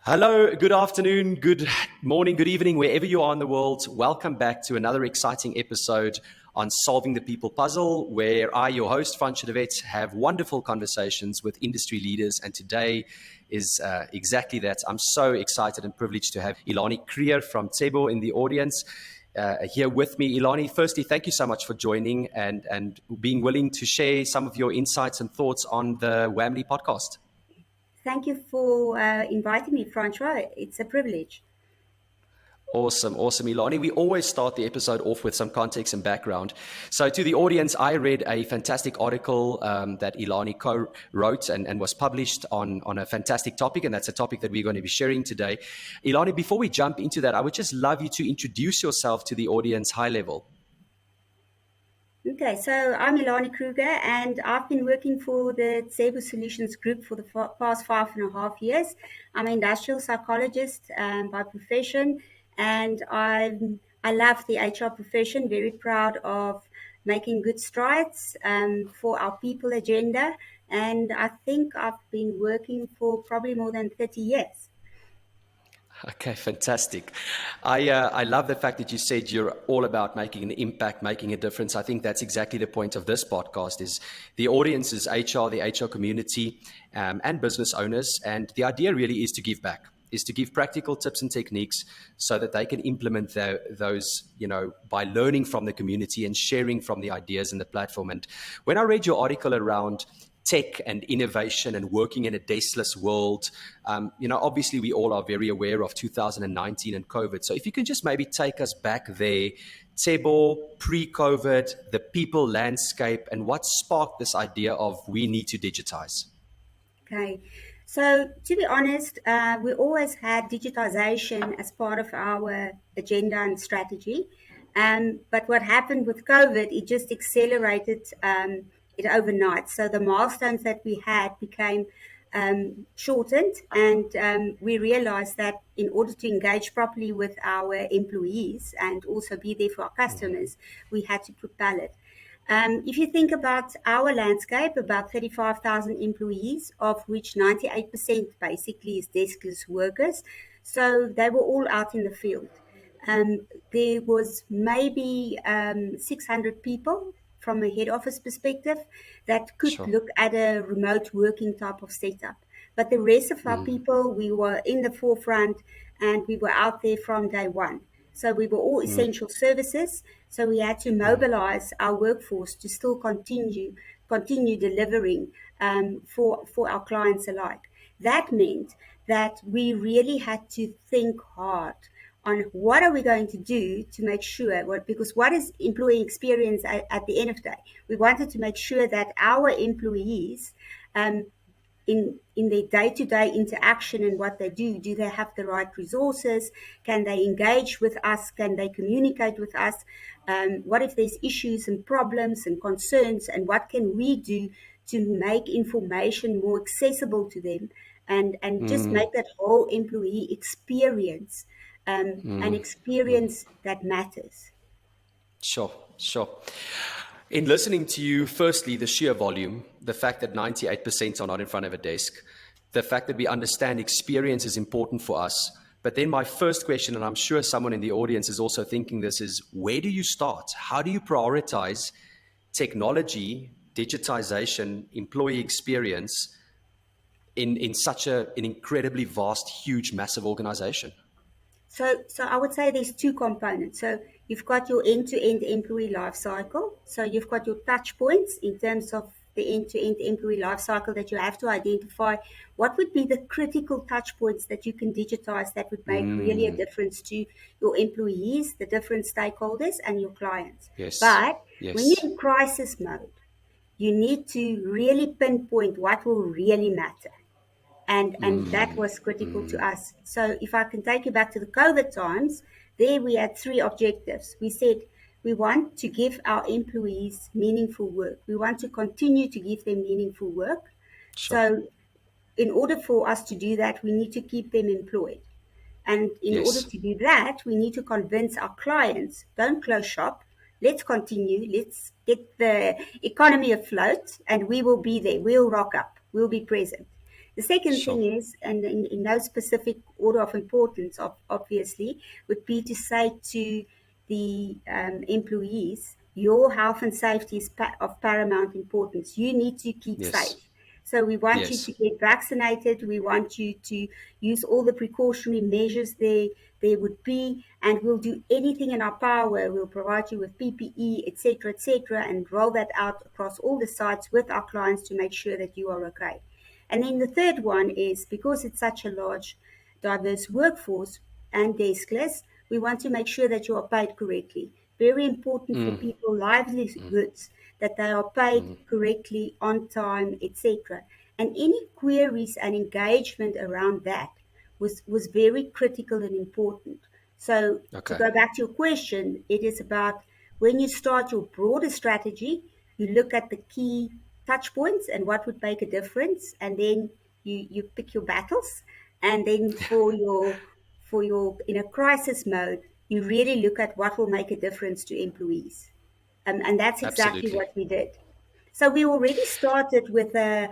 Hello, good afternoon, good morning, good evening, wherever you are in the world. Welcome back to another exciting episode on Solving the People Puzzle, where I, your host, Francois and Elanie, have wonderful conversations with industry leaders. And today is exactly that. I'm so excited and privileged to have Elanie Kruger from Tsebo in the audience here with me. Elanie, firstly, thank you so much for joining and being willing to share some of your insights and thoughts on the Whamley podcast. Thank you for inviting me, Francois. It's a privilege. Awesome, Elanie. We always start the episode off with some context and background. So, to the audience, I read a fantastic article that Elanie co-wrote and was published on a fantastic topic, and that's a topic that we're going to be sharing today. Elanie, before we jump into that, I would just love you to introduce yourself to the audience high level. Okay, so I'm Elanie Kruger, and I've been working for the Tsebo Solutions Group for the past 5.5 years. I'm an industrial psychologist by profession, and I love the HR profession. Very proud of making good strides for our people agenda, and I think I've been working for probably more than 30 years. Okay, fantastic. I love the fact that you said you're all about making an impact, making a difference. I think that's exactly the point of this podcast is the audience is HR, the HR community, and business owners. And the idea really is to give back, is to give practical tips and techniques so that they can implement those, by learning from the community and sharing from the ideas in the platform. And when I read your article around tech and innovation and working in a deskless world. Obviously we all are very aware of 2019 and COVID. So if you can just maybe take us back there, Tsebo, pre-COVID, the people landscape, and what sparked this idea of we need to digitize? Okay, so to be honest, we always had digitization as part of our agenda and strategy. But what happened with COVID, it just accelerated it overnight. So the milestones that we had became shortened, and we realized that in order to engage properly with our employees and also be there for our customers, we had to propel it. If you think about our landscape, about 35,000 employees, of which 98% basically is deskless workers. So they were all out in the field. There was maybe 600 people from a head office perspective that could Sure. look at a remote working type of setup. But the rest of our people, we were in the forefront and we were out there from day one. So we were all essential services. So we had to mobilize our workforce to still continue delivering for our clients alike. That meant that we really had to think hard on what are we going to do to make sure, because what is employee experience at the end of the day? We wanted to make sure that our employees in their day-to-day interaction and what they do they have the right resources? Can they engage with us? Can they communicate with us? What if there's issues and problems and concerns, and what can we do to make information more accessible to them and just make that whole employee experience an experience that matters? Sure, sure. In listening to you, firstly, the sheer volume, the fact that 98% are not in front of a desk, the fact that we understand experience is important for us. But then my first question, and I'm sure someone in the audience is also thinking this, is where do you start? How do you prioritize technology, digitization, employee experience in such an incredibly vast, huge, massive organization? So I would say there's two components. So you've got your end-to-end employee life cycle. So you've got your touch points in terms of the end-to-end employee life cycle that you have to identify. What would be the critical touch points that you can digitize that would make really a difference to your employees, the different stakeholders, and your clients? Yes, But when you're yes. in crisis mode, you need to really pinpoint what will really matter. And that was critical to us. So if I can take you back to the COVID times, there we had three objectives. We said we want to give our employees meaningful work. We want to continue to give them meaningful work. Sure. So in order for us to do that, we need to keep them employed. And in order Yes. to do that, we need to convince our clients, don't close shop. Let's continue. Let's get the economy afloat, and we will be there. We'll rock up. We'll be present. The second Sure. thing is, and in no specific order of importance, obviously, would be to say to the employees, your health and safety is of paramount importance. You need to keep Yes. safe. So we want you to Yes. get vaccinated. We want you to use all the precautionary measures there would be, and we'll do anything in our power. We'll provide you with PPE, etc., and roll that out across all the sites with our clients to make sure that you are okay. And then the third one is, because it's such a large, diverse workforce and desk list, we want to make sure that you are paid correctly. Very important for people livelihoods that they are paid correctly, on time, etc. And any queries and engagement around that was very critical and important. So to Okay. go back to your question, it is about, when you start your broader strategy, you look at the key touch points and what would make a difference, and then you pick your battles. And then for your in a crisis mode, you really look at what will make a difference to employees. And that's exactly Absolutely. what we did. So we already started with a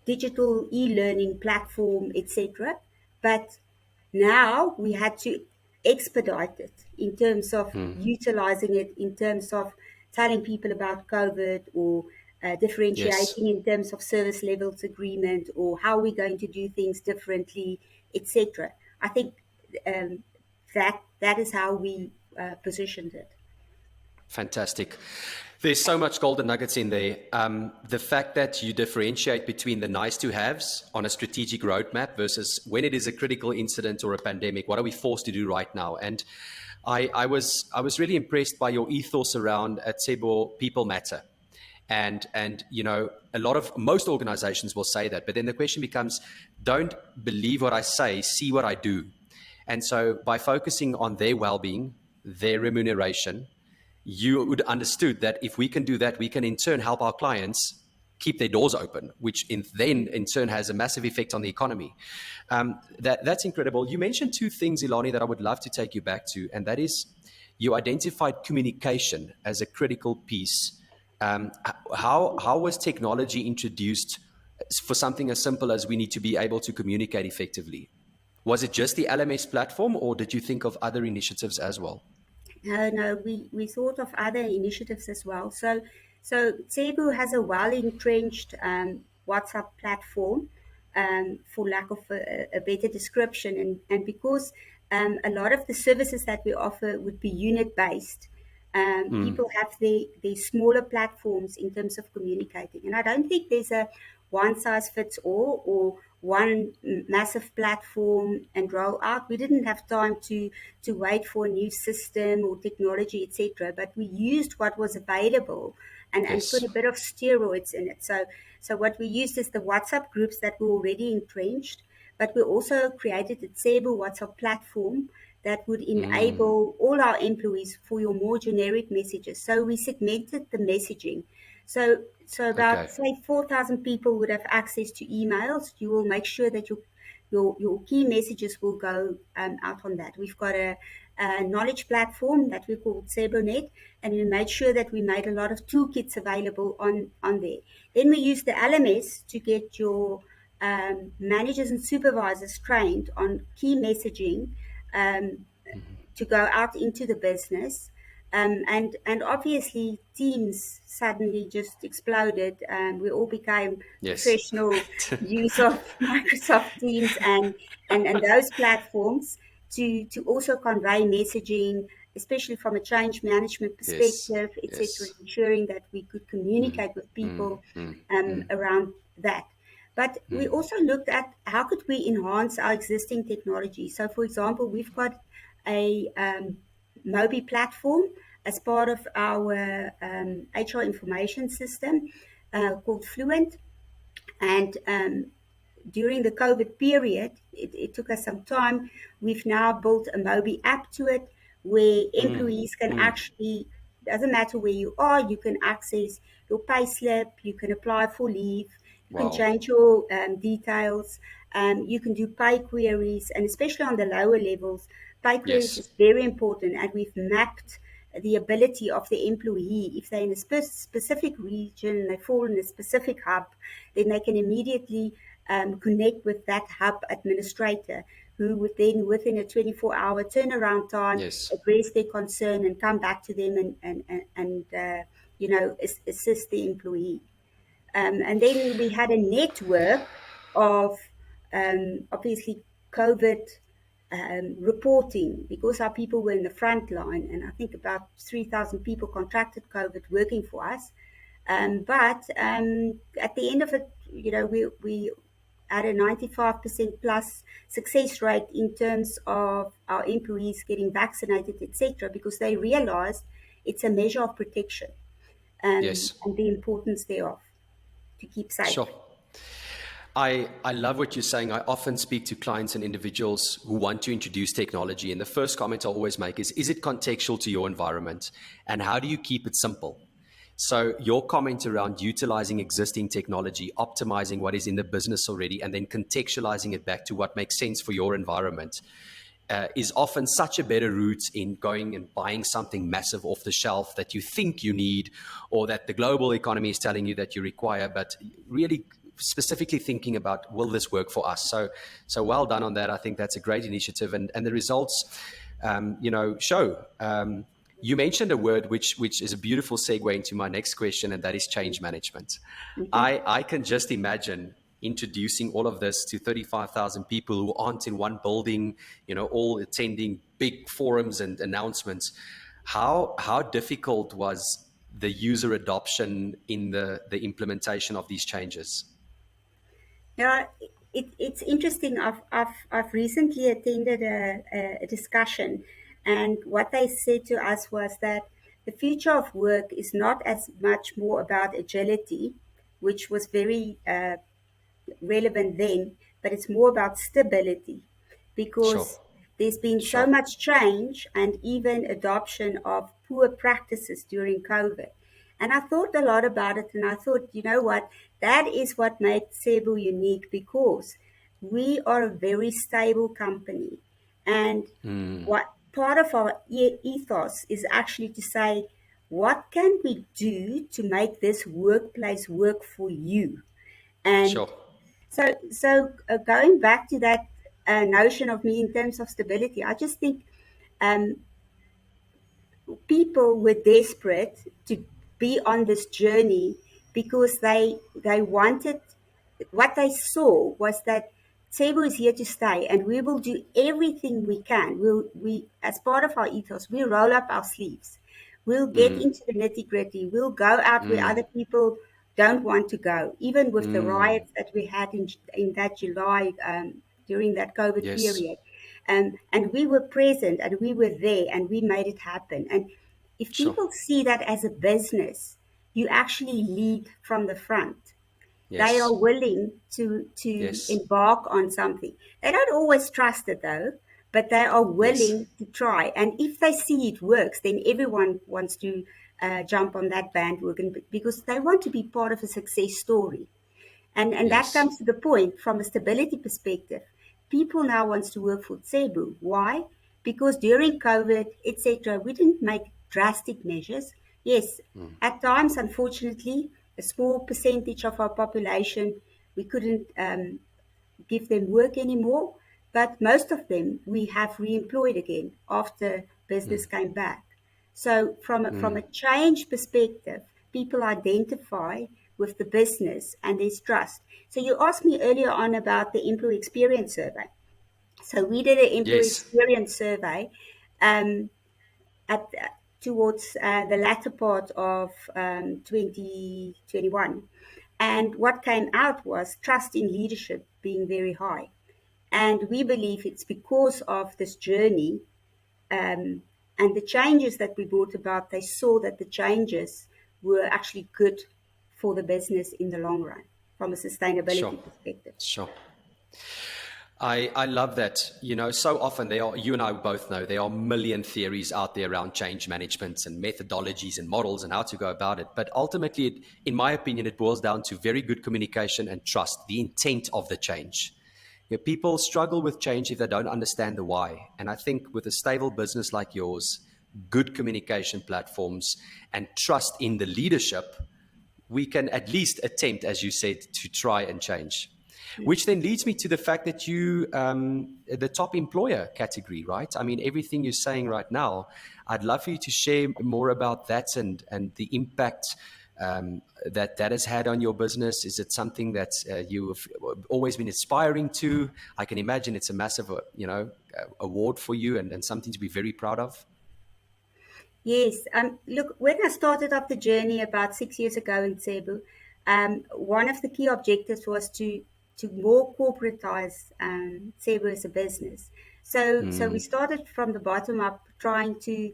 digital e-learning platform, etc. But now we had to expedite it in terms of utilizing it, in terms of telling people about COVID, or Yes. differentiating in terms of service levels agreement, or how we're going to do things differently, etc. I think um, that is how we positioned it. Fantastic. There's so much golden nuggets in there. The fact that you differentiate between the nice to haves on a strategic roadmap versus when it is a critical incident or a pandemic, what are we forced to do right now? And I was really impressed by your ethos around at Tsebo, people matter. And you know, a lot of most organizations will say that, but then the question becomes, don't believe what I say, see what I do. And so by focusing on their well-being, their remuneration, you would understood that if we can do that, we can in turn help our clients keep their doors open, which then in turn has a massive effect on the economy. That's incredible. You mentioned two things, Elanie, that I would love to take you back to, and that is, you identified communication as a critical piece. How was technology introduced for something as simple as we need to be able to communicate effectively? Was it just the LMS platform, or did you think of other initiatives as well? No, no, we thought of other initiatives as well. So Cebu has a well-entrenched WhatsApp platform, for lack of a better description, and because a lot of the services that we offer would be unit-based, people have their smaller platforms in terms of communicating. And I don't think there's a one size fits all, or one massive platform and roll out. We didn't have time to wait for a new system or technology, etc. But we used what was available, and put Yes. a bit of steroids in it. So what we used is the WhatsApp groups that were already entrenched, but we also created a Tsebo WhatsApp platform that would enable all our employees for your more generic messages. So we segmented the messaging. So Okay. about, say, 4,000 people would have access to emails. You will make sure that your key messages will go out on that. We've got a knowledge platform that we call SeboNet, and we made sure that we made a lot of toolkits available on there. Then we use the LMS to get your managers and supervisors trained on key messaging, um, to go out into the business. And obviously, Teams suddenly just exploded. We all became Yes. professional use of Microsoft Teams and those platforms to also convey messaging, especially from a change management Yes. perspective, etc., Yes. ensuring that we could communicate with people around that. But we also looked at how could we enhance our existing technology. So, for example, we've got a Mobi platform as part of our HR information system called Fluent. And during the COVID period, it took us some time. We've now built a Mobi app to it, where employees can actually, doesn't matter where you are, you can access your pay slip, you can apply for leave, you can Wow. change your details, you can do pay queries, and especially on the lower levels, pay queries Yes. is very important. And we've mapped the ability of the employee, if they're in a specific region, they fall in a specific hub, then they can immediately connect with that hub administrator, who would then, within a 24-hour turnaround time, Yes. address their concern and come back to them and assist the employee. And then we had a network of obviously COVID reporting, because our people were in the front line, and I think about 3,000 people contracted COVID working for us. But at the end of it, we had a 95% plus success rate in terms of our employees getting vaccinated, etc., because they realized it's a measure of protection, Yes. and the importance thereof to keep safe. Sure. I love what you're saying. I often speak to clients and individuals who want to introduce technology, and the first comment I always make is it contextual to your environment? And how do you keep it simple? So your comment around utilizing existing technology, optimizing what is in the business already, and then contextualizing it back to what makes sense for your environment is often such a better route in going and buying something massive off the shelf that you think you need, or that the global economy is telling you that you require, but really specifically thinking about, will this work for us? So well done on that. I think that's a great initiative, and the results show. You mentioned a word which is a beautiful segue into my next question, and that is change management. I can just imagine introducing all of this to 35,000 people who aren't in one building, all attending big forums and announcements. How difficult was the user adoption in the implementation of these changes? Yeah, it's interesting. I've recently attended a discussion, and what they said to us was that the future of work is not as much more about agility, which was very relevant then, but it's more about stability, Sure, because there's been so sure. much change and even adoption of poor practices during COVID. And I thought a lot about it, and I thought, you know what, that is what made Tsebo unique, because we are a very stable company. And what part of our ethos is actually to say, what can we do to make this workplace work for you? And Sure. going back to that notion of me in terms of stability, I just think um, people were desperate to be on this journey, because they wanted, what they saw was that Tsebo is here to stay, and we will do everything we can. We, as part of our ethos, we roll up our sleeves. We'll get into the nitty gritty. We'll go out where other people don't want to go, even with the riots that we had in that July, during that COVID Yes. period. And we were present, and we were there, and we made it happen. And if Sure. people see that as a business, you actually lead from the front. They Yes. are willing to Yes. embark on something. They don't always trust it though, but they are Yes. willing to try. And if they see it works, then everyone wants to jump on that bandwagon, because they want to be part of a success story. And that Yes. comes to the point from a stability perspective. People now wants to work for Tsebo. Why? Because during COVID, etc., we didn't make drastic measures. Yes, at times, unfortunately, a small percentage of our population, we couldn't give them work anymore, but most of them we have re-employed again after business came back. So from a change perspective, people identify with the business and there's trust. So you asked me earlier on about the employee experience survey. So we did an employee Yes. experience survey um, at towards the latter part of 2021. And what came out was trust in leadership being very high. And we believe it's because of this journey, and the changes that we brought about. They saw that the changes were actually good for the business in the long run from a Sure. sustainability perspective. Sure. I love that. So often you and I both know there are a million theories out there around change management and methodologies and models and how to go about it. But ultimately, in my opinion, it boils down to very good communication and trust, the intent of the change. People struggle with change if they don't understand the why. And I think with a stable business like yours, good communication platforms, and trust in the leadership, we can at least attempt, as you said, to try and change. Which then leads me to the fact that you, the top employer category, right? I mean, everything you're saying right now, I'd love for you to share more about that and the impact that has had on your business. Is it something that you've always been aspiring to? I can imagine it's a massive, award for you and something to be very proud of. Yes. Look, when I started off the journey about 6 years ago in Cebu, one of the key objectives was to more corporatize Cebu as a business. So we started from the bottom up, trying to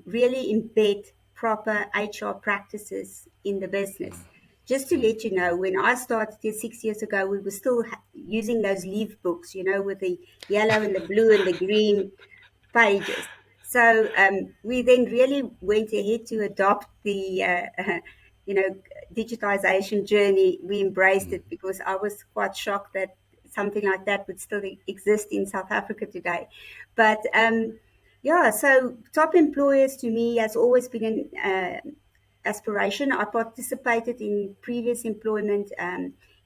really embed proper HR practices in the business. Just to let you know, when I started here 6 years ago, we were still using those leaf books, with the yellow and the blue and the green pages. So we then really went ahead to adopt the, you know, digitization journey. We embraced it because I was quite shocked that something like that would still exist in South Africa today. But yeah, so top employers to me has always been an aspiration. I participated in previous employment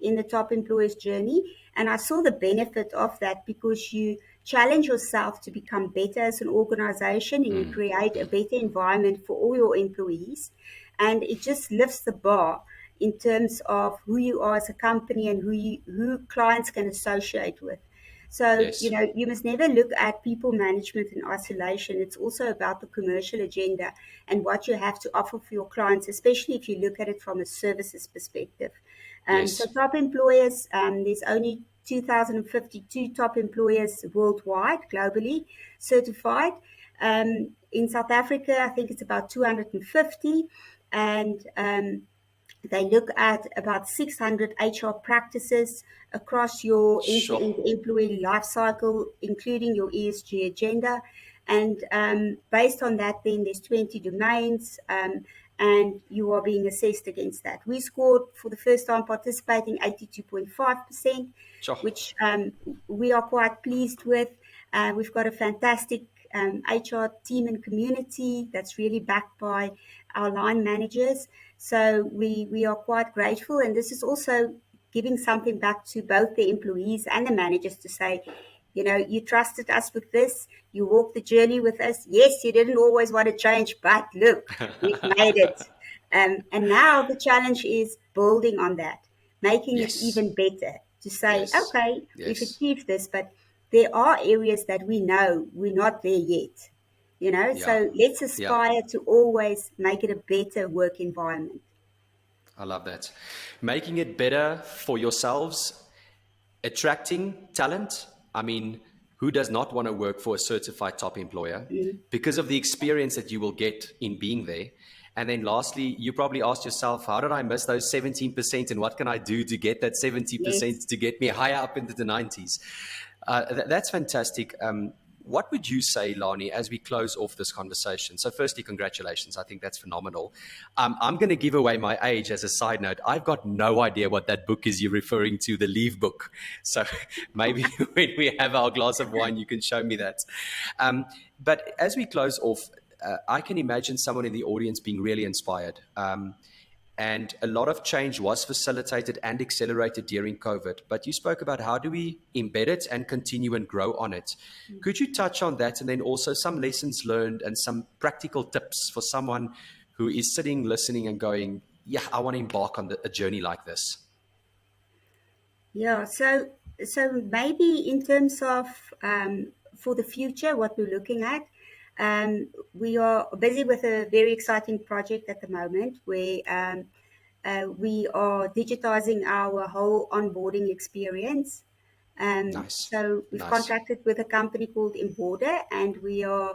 in the top employers journey, and I saw the benefit of that because you challenge yourself to become better as an organization and you create a better environment for all your employees. And it just lifts the bar in terms of who you are as a company and who clients can associate with. So, Yes. you must never look at people management in isolation. It's also about the commercial agenda and what you have to offer for your clients, especially if you look at it from a services perspective. So Yes. top employers, there's only 2,052 top employers worldwide, globally certified. In South Africa, I think it's about 250. And they look at about 600 HR practices across your Sure. end-to-end employee life cycle, including your ESG agenda. And based on that, then there's 20 domains, and you are being assessed against that. We scored for the first time participating 82.5%, Sure. which we are quite pleased with. We've got a fantastic HR team and community that's really backed by our line managers. So we are quite grateful. And this is also giving something back to both the employees and the managers to say, you trusted us with this. You walked the journey with us. Yes, you didn't always want to change, but look, we've made it. And now the challenge is building on that, making it Yes. even better to say, Yes. okay, we've Yes. achieved this, but there are areas that we know we're not there yet. Yeah. So let's Yeah. aspire to always make it a better work environment. I love that. Making it better for yourselves, attracting talent. I mean, who does not want to work for a certified top employer because of the experience that you will get in being there? And then lastly, you probably asked yourself, how did I miss those 17% and what can I do to get that 70% Yes. to get me higher up into the 90s? That's fantastic. What would you say, Lani, as we close off this conversation? So, firstly, congratulations. I think that's phenomenal. I'm going to give away my age as a side note. I've got no idea what that book is you're referring to, the Leave book. So, maybe when we have our glass of wine, you can show me that. But as we close off, I can imagine someone in the audience being really inspired. And a lot of change was facilitated and accelerated during COVID. But you spoke about how do we embed it and continue and grow on it. Could you touch on that and then also some lessons learned and some practical tips for someone who is sitting, listening and going, yeah, I want to embark on a journey like this? Yeah. So maybe in terms of for the future, what we're looking at, we are busy with a very exciting project at the moment where we are digitizing our whole onboarding experience. Nice. So we've Nice. contracted with a company called Emborder, and we are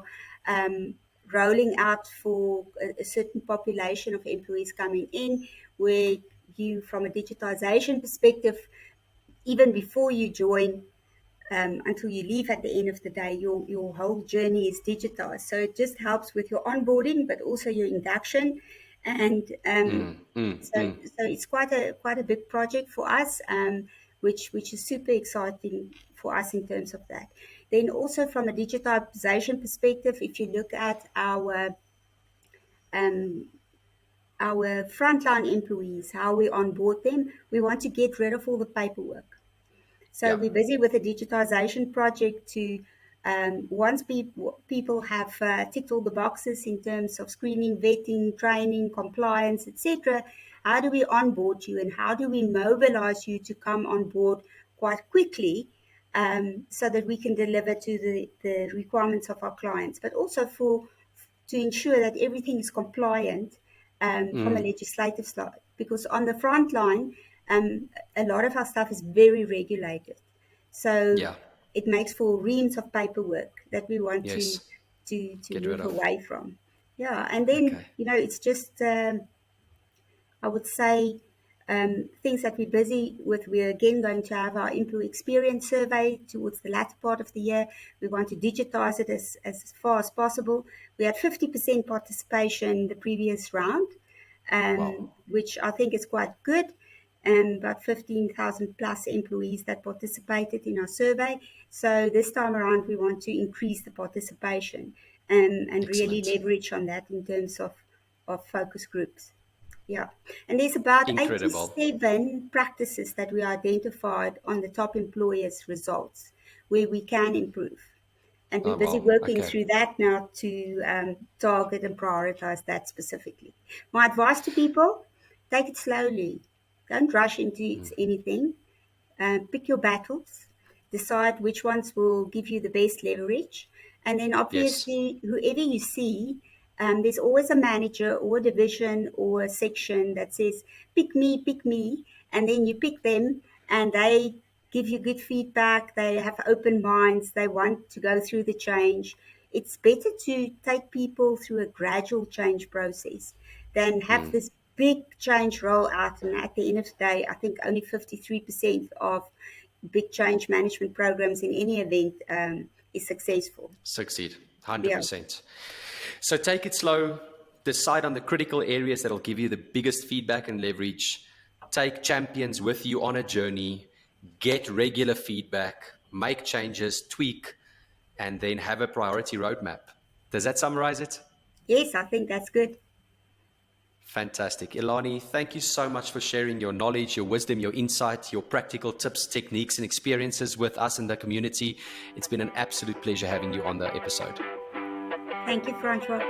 rolling out for a certain population of employees coming in, where you, from a digitization perspective, even before you join, until you leave at the end of the day, your whole journey is digitized. So it just helps with your onboarding, but also your induction. And so it's quite a big project for us, which is super exciting for us in terms of that. Then also from a digitalisation perspective, if you look at um, our frontline employees, how we onboard them, we want to get rid of all the paperwork. So Yeah. we're busy with a digitization project to, once people have ticked all the boxes in terms of screening, vetting, training, compliance, etc., how do we onboard you and how do we mobilize you to come on board quite quickly, so that we can deliver to the requirements of our clients, but also to ensure that everything is compliant, from a legislative side. Because on the front line, a lot of our stuff is very regulated. So Yeah. it makes for reams of paperwork that we want to Yes. to Get rid move of. away from. Yeah, and then Okay. it's just, I would say, things that we're busy with. We're again going to have our employee experience survey towards the latter part of the year. We want to digitize it as far as possible. We had 50% participation the previous round, Wow. which I think is quite good. About 15,000 plus employees that participated in our survey. So this time around, we want to increase the participation, and really Excellent. leverage on that in terms of focus groups. Yeah. And there's about Incredible. 87 practices that we identified on the top employers' results where we can improve. And we're Oh, busy wow. working Okay. through that now to, target and prioritize that specifically. My advice to people, take it slowly. Don't rush into anything. Pick your battles, decide which ones will give you the best leverage, and then Yes. obviously, whoever you see, there's always a manager or a division or a section that says, pick me, and then you pick them, and they give you good feedback, they have open minds, they want to go through the change. It's better to take people through a gradual change process than have this big change roll out. And at the end of the day, I think only 53% of big change management programs in any event, is successful. Succeed. Yeah. 100%. So take it slow. Decide on the critical areas that'll give you the biggest feedback and leverage. Take champions with you on a journey. Get regular feedback. Make changes, tweak, and then have a priority roadmap. Does that summarize it? Yes, I think that's good. Fantastic. Elanie, thank you so much for sharing your knowledge, your wisdom, your insight, your practical tips, techniques, and experiences with us in the community. It's been an absolute pleasure having you on the episode. Thank you, Francois.